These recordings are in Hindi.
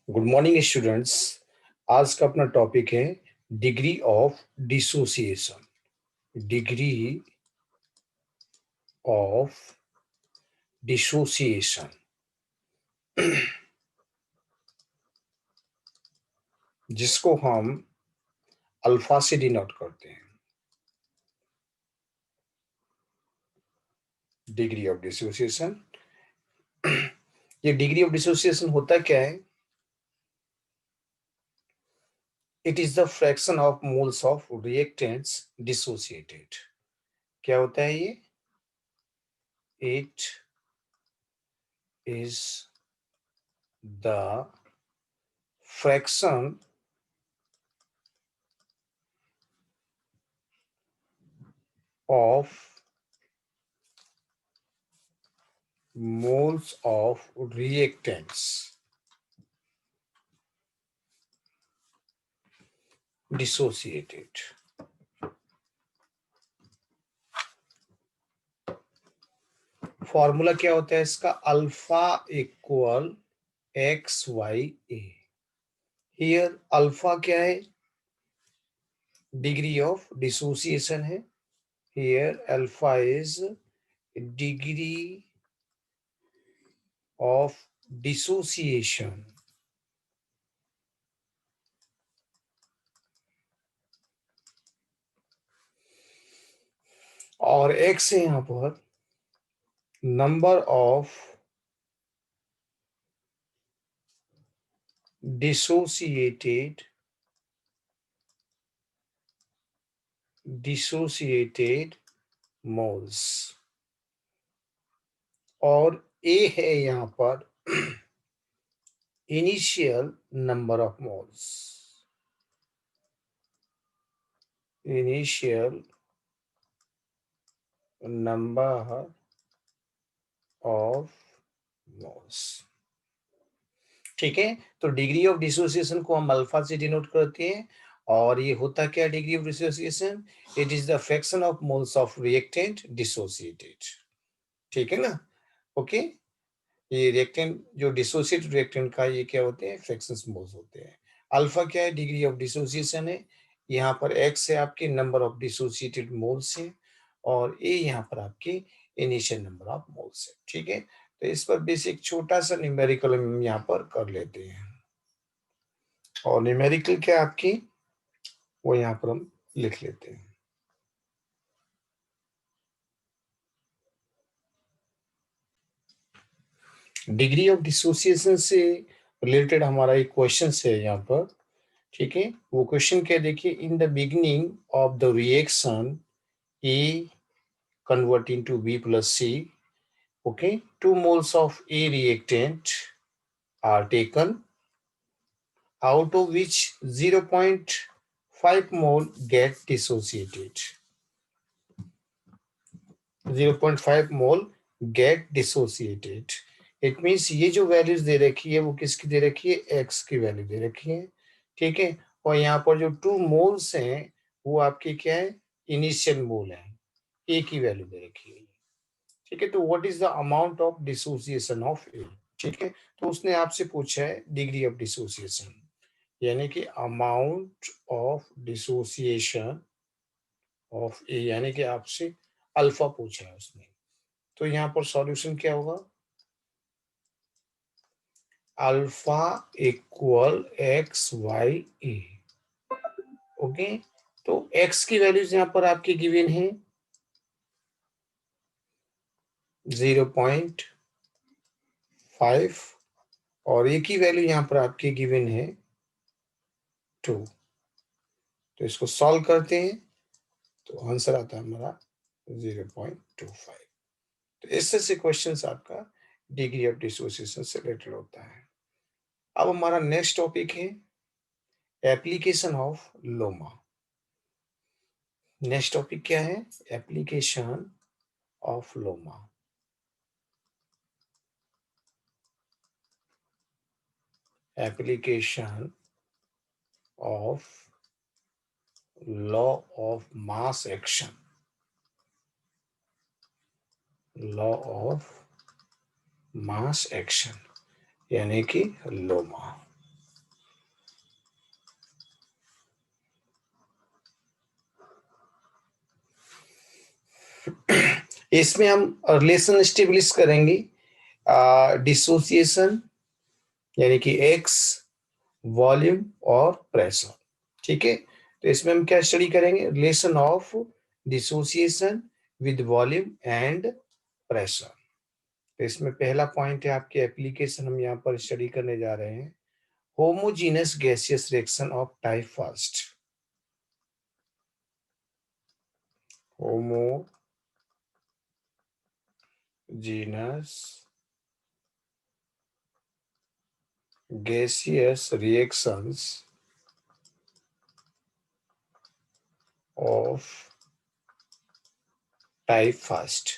Good morning students. आज का अपना टॉपिक है degree of dissociation. Degree of dissociation जिसको हम अल्फा से डिनोट करते हैं। डिग्री ऑफ डिसोसिएशन, ये डिग्री ऑफ डिसोसिएशन होता क्या है? It is the fraction of moles of reactants dissociated. क्या होता है ये? It is the fraction of moles of reactants dissociated। Formula क्या होता है इसका? Alpha equal x y a. Here alpha क्या है? डिग्री ऑफ डिसोसिएशन है। Here alpha is degree of dissociation और एक्स है यहां पर नंबर ऑफ dissociated moles और ए है यहां पर initial number of moles. Initial number of moles. ठीक है, तो डिग्री ऑफ डिसोसिएशन को हम अल्फा से डिनोट करते हैं। और ये होता क्या degree of dissociation? It is the fraction of moles of reactant dissociated. ठीक है ना? ओके, ये रिएक्टेंट जो डिसोसिएटेड रिएक्टेंट का ये क्या होते हैं? फ्रैक्शंस मोल्स होते हैं। अल्फा क्या है? डिग्री ऑफ डिसोसिएशन है। यहाँ पर एक्स है आपके नंबर ऑफ डिसोसिएटेड मोल्स है और ए यहाँ पर आपके इनिशियल नंबर ऑफ मोल्स है। ठीक है, तो इस पर बेसिक छोटा सा न्यूमेरिकल हम यहाँ पर कर लेते हैं और न्यूमेरिकल क्या आपकी वो यहाँ पर हम लिख लेते हैं। डिग्री ऑफ डिसोसिएशन से रिलेटेड हमारा एक क्वेश्चन है यहाँ पर। ठीक है, वो क्वेश्चन क्या देखिए, in the beginning of the reaction A converting to B plus C, okay, 2 moles of A reactant are taken, out of which 0.5 mole get dissociated. 0.5 mole get dissociated. It means ये जो वैल्यूज दे रखी है वो किसकी दे रखी है? एक्स की वैल्यू दे रखी है। ठीक है, और यहाँ पर जो 2 मोल्स हैं वो आपके क्या है? इनिशियल मोल है, ए की वैल्यू दे रखी है। ठीक है, तो what is the amount of dissociation of A? ठीक है, तो उसने आपसे पूछा है डिग्री ऑफ डिसोसिएशन, यानी कि अमाउंट ऑफ डिसोसिएशन ऑफ ए, यानी कि आपसे अल्फा पूछा है उसने। तो यहाँ पर सॉल्यूशन क्या होगा? अल्फा इक्वल एक्स वाई ए। ओके, तो एक्स की वैल्यूज यहाँ पर आपकी गिवन है 0.5 और ए की वैल्यू यहाँ पर आपकी गिवन है 2। तो इसको सॉल्व करते हैं तो आंसर आता है हमारा 0.25। तो इससे से क्वेश्चन आपका डिग्री ऑफ डिसोसिएशन से रिलेटेड होता है। अब हमारा नेक्स्ट टॉपिक है application of Loma. Next topic क्या है? Application of Loma. Application of law of mass action. Law of mass action यानी कि लोमा। इसमें हम रिलेशन स्टेब्लिश करेंगे डिसोसिएशन यानी कि एक्स, वॉल्यूम और प्रेशर। ठीक है, तो इसमें हम क्या स्टडी करेंगे? Relation of dissociation with volume and pressure. तो इसमें पहला पॉइंट है आपके एप्लीकेशन, हम यहाँ पर स्टडी करने जा रहे हैं homogeneous gaseous reaction of type first. Homogeneous gaseous reactions of type first.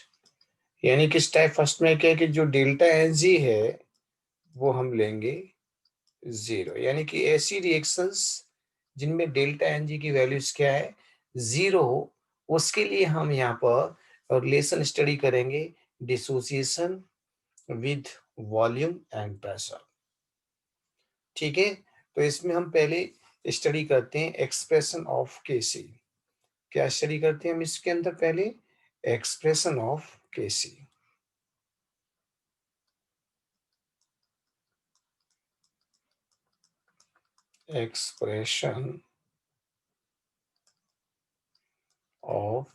यानी कि टाइप फर्स्ट में क्या है कि जो डेल्टा एन जी है वो हम लेंगे 0, यानी कि ऐसी रिएक्शंस जिनमें डेल्टा एन जी की वैल्यूज क्या है? 0 हो, उसके लिए हम यहाँ पर रिलेशन स्टडी करेंगे dissociation with volume and pressure. ठीक है, तो इसमें हम पहले स्टडी करते हैं एक्सप्रेशन ऑफ केसी। क्या स्टडी करते हैं हम इसके अंदर? पहले expression of KC. Expression of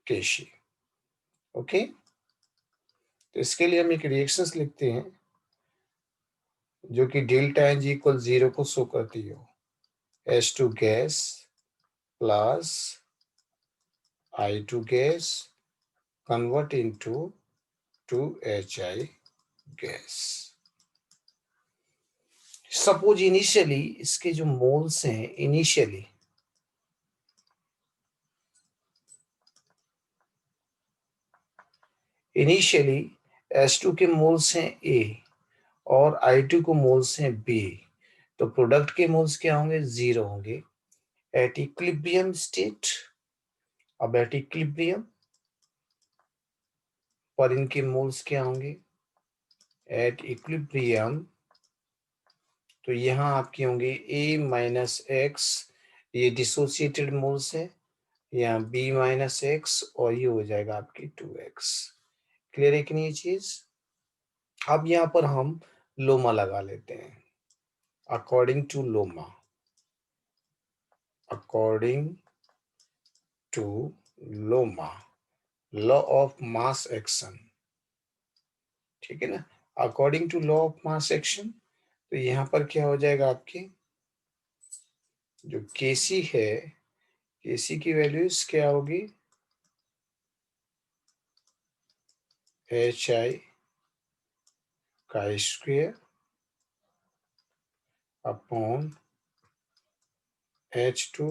KC. Okay, तो इसके लिए हम एक रिएक्शंस लिखते हैं जो कि डेल्टा एन जी इक्वल 0 को शो करती हो। H2 gas plus I2 gas convert into 2HI gas. Suppose initially इसके जो मोल्स हैं, इनिशियली H2 के मोल्स हैं A और I2 को मोल्स हैं B, तो प्रोडक्ट के मोल्स क्या होंगे? 0 होंगे एट इक्विलिब्रियम स्टेट। अब एट इक्विलिब्रियम पर इनके मोल्स क्या होंगे? एट इक्विलिब्रियम तो यहाँ आपके होंगे A माइनस एक्स, ये डिसोसिएटेड मोल्स है, यहाँ B माइनस एक्स और ये हो जाएगा आपकी 2x। क्लियर है कि नहीं ये चीज? अब यहाँ पर हम लोमा लगा लेते हैं। According to Loma, according to LOMA, law of mass action. ठीक है ना, according to law of mass action, तो यहाँ पर क्या हो जाएगा? आपकी जो केसी है, केसी की वैल्यूज क्या होगी? एच आई का स्क्वायर अपॉन H2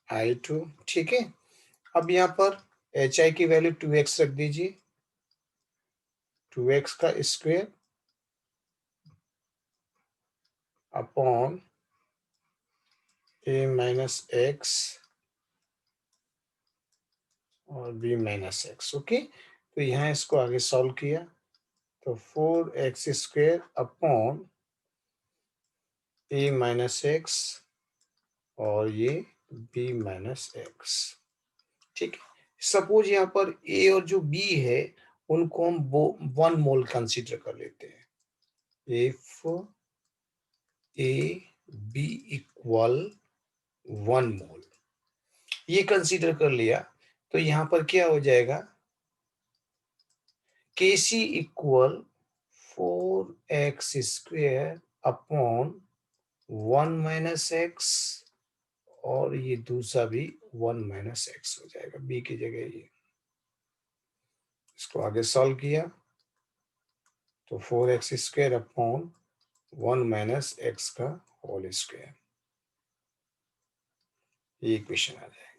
I2। ठीक है, अब यहाँ पर एच आई की वैल्यू 2x रख दीजिए, 2x का square upon A minus x और B माइनस एक्स। ओके, तो यहाँ इसको आगे सॉल्व किया तो 4x square upon A minus x और ये B माइनस एक्स। ठीक है, सपोज यहाँ पर A और जो B है उनको हम 1 मोल कंसीडर कर लेते हैं। इफ A B इक्वल 1 मोल, ये कंसीडर कर लिया तो यहाँ पर क्या हो जाएगा? Kc equal 4x square upon 1 minus x और ये दूसरा भी 1 माइनस एक्स हो जाएगा बी की जगह। ये इसको आगे सॉल्व किया तो 4x square upon 1 minus x का होल स्क्वायर, ये इक्वेशन आ जाएगी।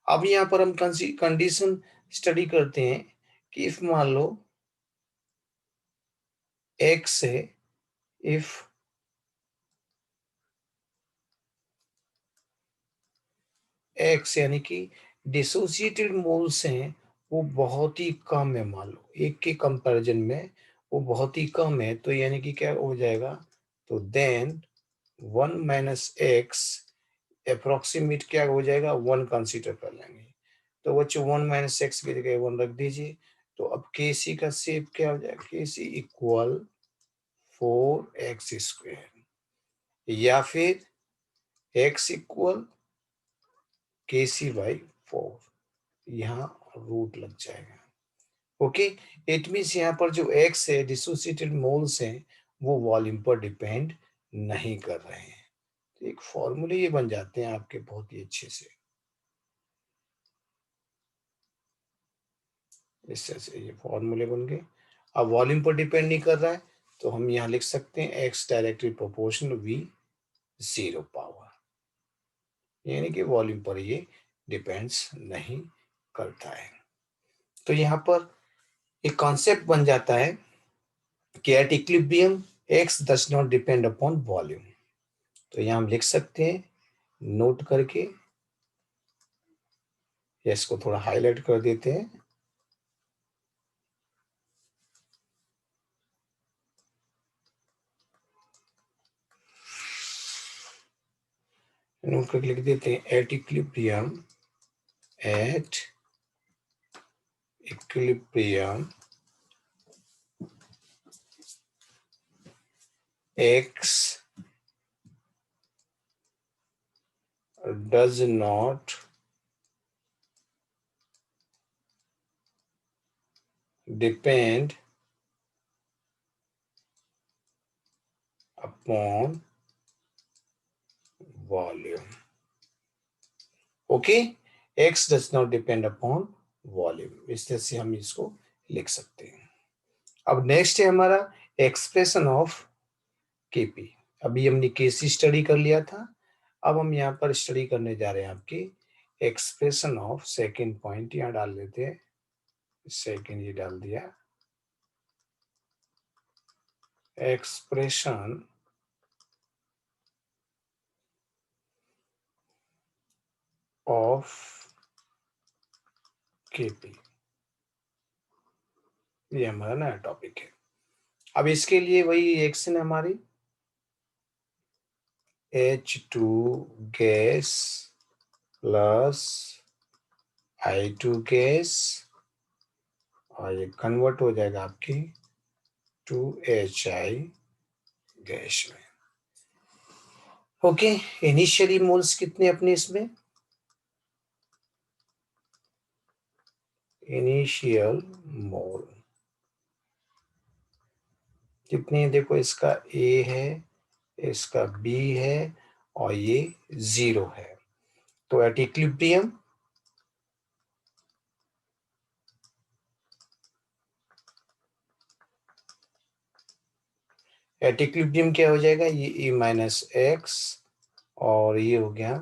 अब यहाँ पर हम कंडीशन स्टडी करते हैं कि इफ मान लो x है, इफ x यानी कि डिसोसिएटेड मोल्स हैं वो बहुत ही कम है, मान लो एक के कंपैरिजन में वो बहुत ही कम है, तो यानी कि क्या हो जाएगा? तो देन 1 माइनस एक्स अप्रोक्सीमेट क्या हो जाएगा, 1 कंसीडर कर लेंगे। तो बच्चों 1 माइनस एक्स की जगह 1 रख दीजिए। तो अब के सी का शेप क्या हो जाएगा, के सी इक्वल 4x स्क्वायर, या फिर x इक्वल के सी बाई 4, यहाँ रूट लग जाएगा। ओके, इट मीन्स यहाँ पर जो x है, डिसोसिएटेड मोल्स हैं, वो वॉल्यूम पर डिपेंड नहीं कर रहे हैं। तो एक फॉर्मूले ये बन जाते हैं आपके बहुत ही अच्छे से, इस तरह से ये फॉर्मूले बन गए। अब वॉल्यूम पर डिपेंड नहीं कर रहा है, तो हम यहाँ लिख सकते हैं x directly proportional v 0 power, यानी कि वॉल्यूम पर ये डिपेंड्स नहीं करता है। तो यहाँ पर एक कॉन्सेप्ट बन जाता है कि at equilibrium x does not depend upon volume. तो यहाँ हम लिख सकते हैं नोट करके, इसको थोड़ा हाईलाइट कर देते हैं। नोट करके लिख देते हैं at equilibrium, at equilibrium x does not depend upon volume. Okay, x does not depend upon volume, इस तरह से हम इसको लिख सकते हैं। अब नेक्स्ट है हमारा एक्सप्रेशन ऑफ केपी। अभी हमने केसी स्टडी कर लिया था, अब हम यहाँ पर स्टडी करने जा रहे हैं आपकी एक्सप्रेशन ऑफ, सेकेंड पॉइंट यहाँ डाल लेते हैं, सेकेंड ये डाल दिया, एक्सप्रेशन ऑफ केपी, ये हमारा नया टॉपिक है। अब इसके लिए वही रिएक्शन है हमारी, H2 gas plus I2 gas, और ये कन्वर्ट हो जाएगा आपकी 2HI गैस में। ओके, इनिशियली मोल्स कितने अपने इसमें, इनिशियल मोल कितने, देखो इसका A है, इसका B है, और ये 0 है। तो एट इक्विलिब्रियम क्या हो जाएगा, ये E माइनस एक्स, और ये हो गया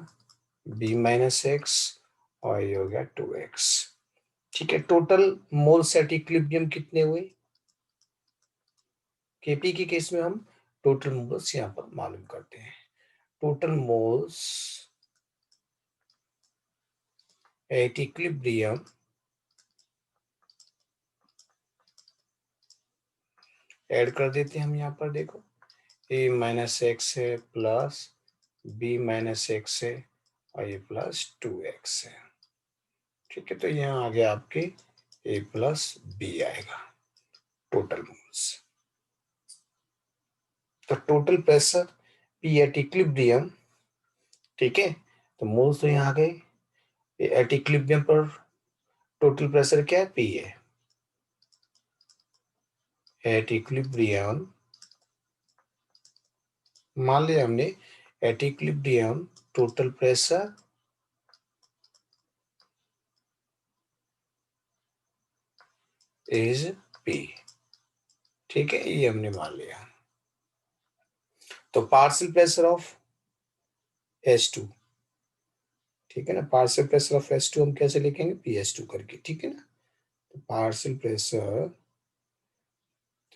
B माइनस एक्स, और ये हो गया 2x। ठीक है, टोटल मोल्स एट इक्विलिब्रियम कितने हुए, केपी के केस में हम टोटल मोल्स यहाँ पर मालूम करते हैं। Total moles at equilibrium add कर देते हैं हम यहाँ पर, देखो ए माइनस एक्स है प्लस बी माइनस एक्स है, और ये प्लस 2x है। ठीक है, तो यहाँ आ गया आपके ए प्लस बी आएगा टोटल मोल्स। तो total pressure P at equilibrium, ठीक है, तो मोल्स तो यहाँ आ गए। एट इक्विलिब्रियम पर टोटल प्रेशर क्या है, पी है। एट इक्विलिब्रियम मान लिया हमने, at equilibrium total pressure is P. ठीक है, ये हमने मान लिया। तो पार्शियल प्रेशर ऑफ H2, ठीक है ना, पार्शियल प्रेशर ऑफ H2 हम कैसे लिखेंगे, PS2 करके, ठीक है ना। तो पार्शियल प्रेशर,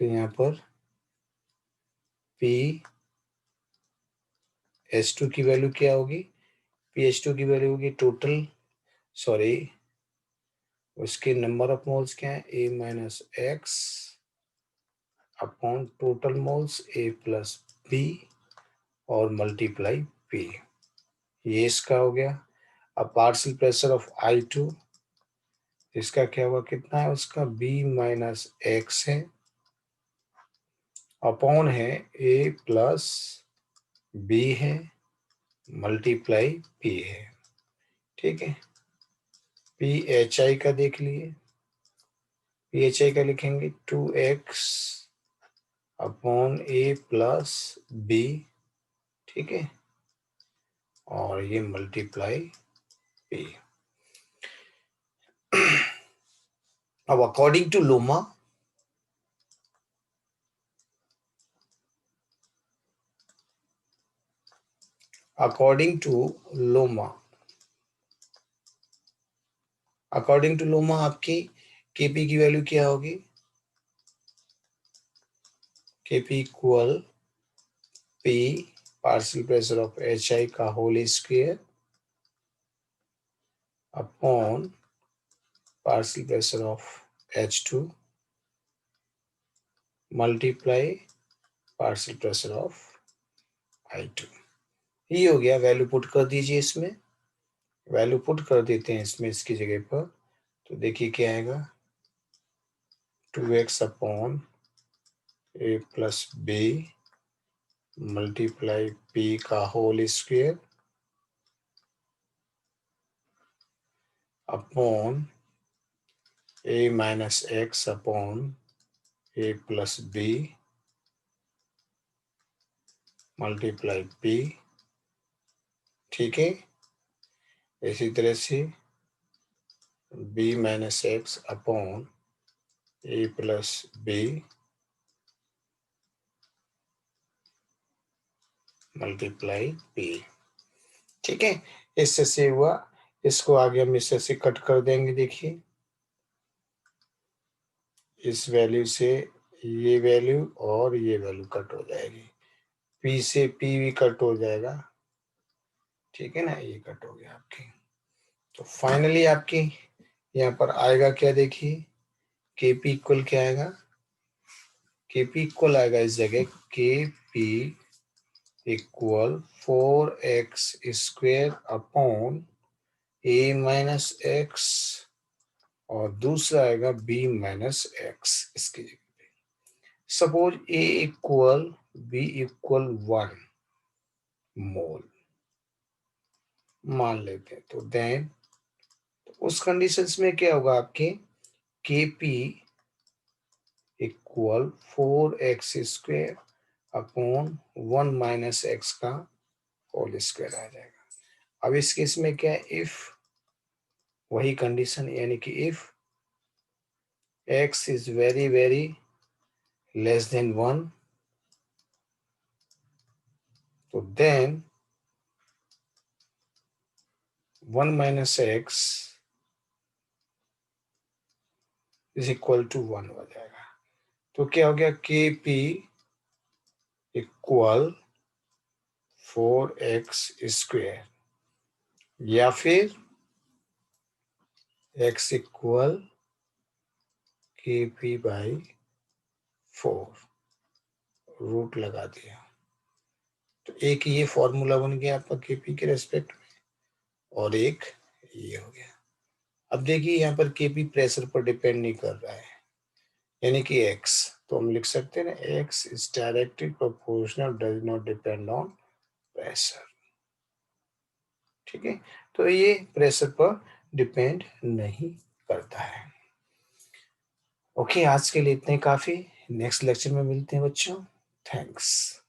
तो यहाँ पर PS2 की वैल्यू क्या होगी, PS2 की वैल्यू होगी टोटल, सॉरी उसके नंबर ऑफ मोल्स क्या है, A minus x upon total moles A plus B और मल्टीप्लाई P। ये इसका हो गया। अब पार्शियल प्रेशर ऑफ I2, इसका क्या हुआ, कितना है उसका, B माइनस एक्स है, अपॉन है A प्लस B है, मल्टीप्लाई P है। ठीक है, PHI का देख लिए, PHI का लिखेंगे 2x upon A plus B। ठीक है, और ये मल्टीप्लाई P। अब according to Loma, according to Loma, according to लोमा आपकी Kp की वैल्यू क्या होगी, Kp equal P partial pressure of HI का whole square upon partial pressure of H2 multiply partial pressure of I2। ये हो गया, वैल्यू पुट कर दीजिए इसमें, वैल्यू पुट कर देते हैं इसमें इसकी जगह पर, तो देखिए क्या आएगा, 2x upon A plus B multiply P का whole square upon A minus x upon A plus B multiply P। ठीक है, इसी तरह से B minus x upon A plus B multiply P। ठीक है, इससे से हुआ, इसको आगे हम इससे से कट कर देंगे। देखिए इस वैल्यू से ये वैल्यू और ये वैल्यू कट हो जाएगी, P से P भी कट हो जाएगा। ठीक है ना, ये कट हो गया आपकी। तो फाइनली आपकी यहाँ पर आएगा क्या, देखिए Kp इक्वल क्या आएगा, Kp इक्वल आएगा इस जगह Kp equal 4x square upon A minus x और दूसरा आएगा B माइनस एक्स इसकी जगह पे। Suppose A equal B equal 1 मोल मान लेते हैं, तो देन उस कंडीशंस में क्या होगा आपके, Kp equal 4x square upon 1 minus x का होल स्क्वायर आ जाएगा। अब इस केस में क्या है, इफ वही कंडीशन, यानी कि if x is very very less than 1, तो then 1 minus x is equal to 1 हो जाएगा। तो क्या हो गया, Kp इक्वल 4x स्क्वेयर या फिर x equal Kp by 4 root लगा दिया, तो एक ये फॉर्मूला बन गया आपका Kp के रेस्पेक्ट में, और एक ये हो गया। अब देखिए यहाँ पर Kp प्रेशर पर डिपेंड नहीं कर रहा है, यानी कि x, तो हम लिख सकते हैं ना, x is directly proportional does not depend on pressure. ठीक है, तो ये प्रेशर पर डिपेंड नहीं करता है। ओके, आज के लिए इतने काफी, नेक्स्ट लेक्चर में मिलते हैं बच्चों, थैंक्स।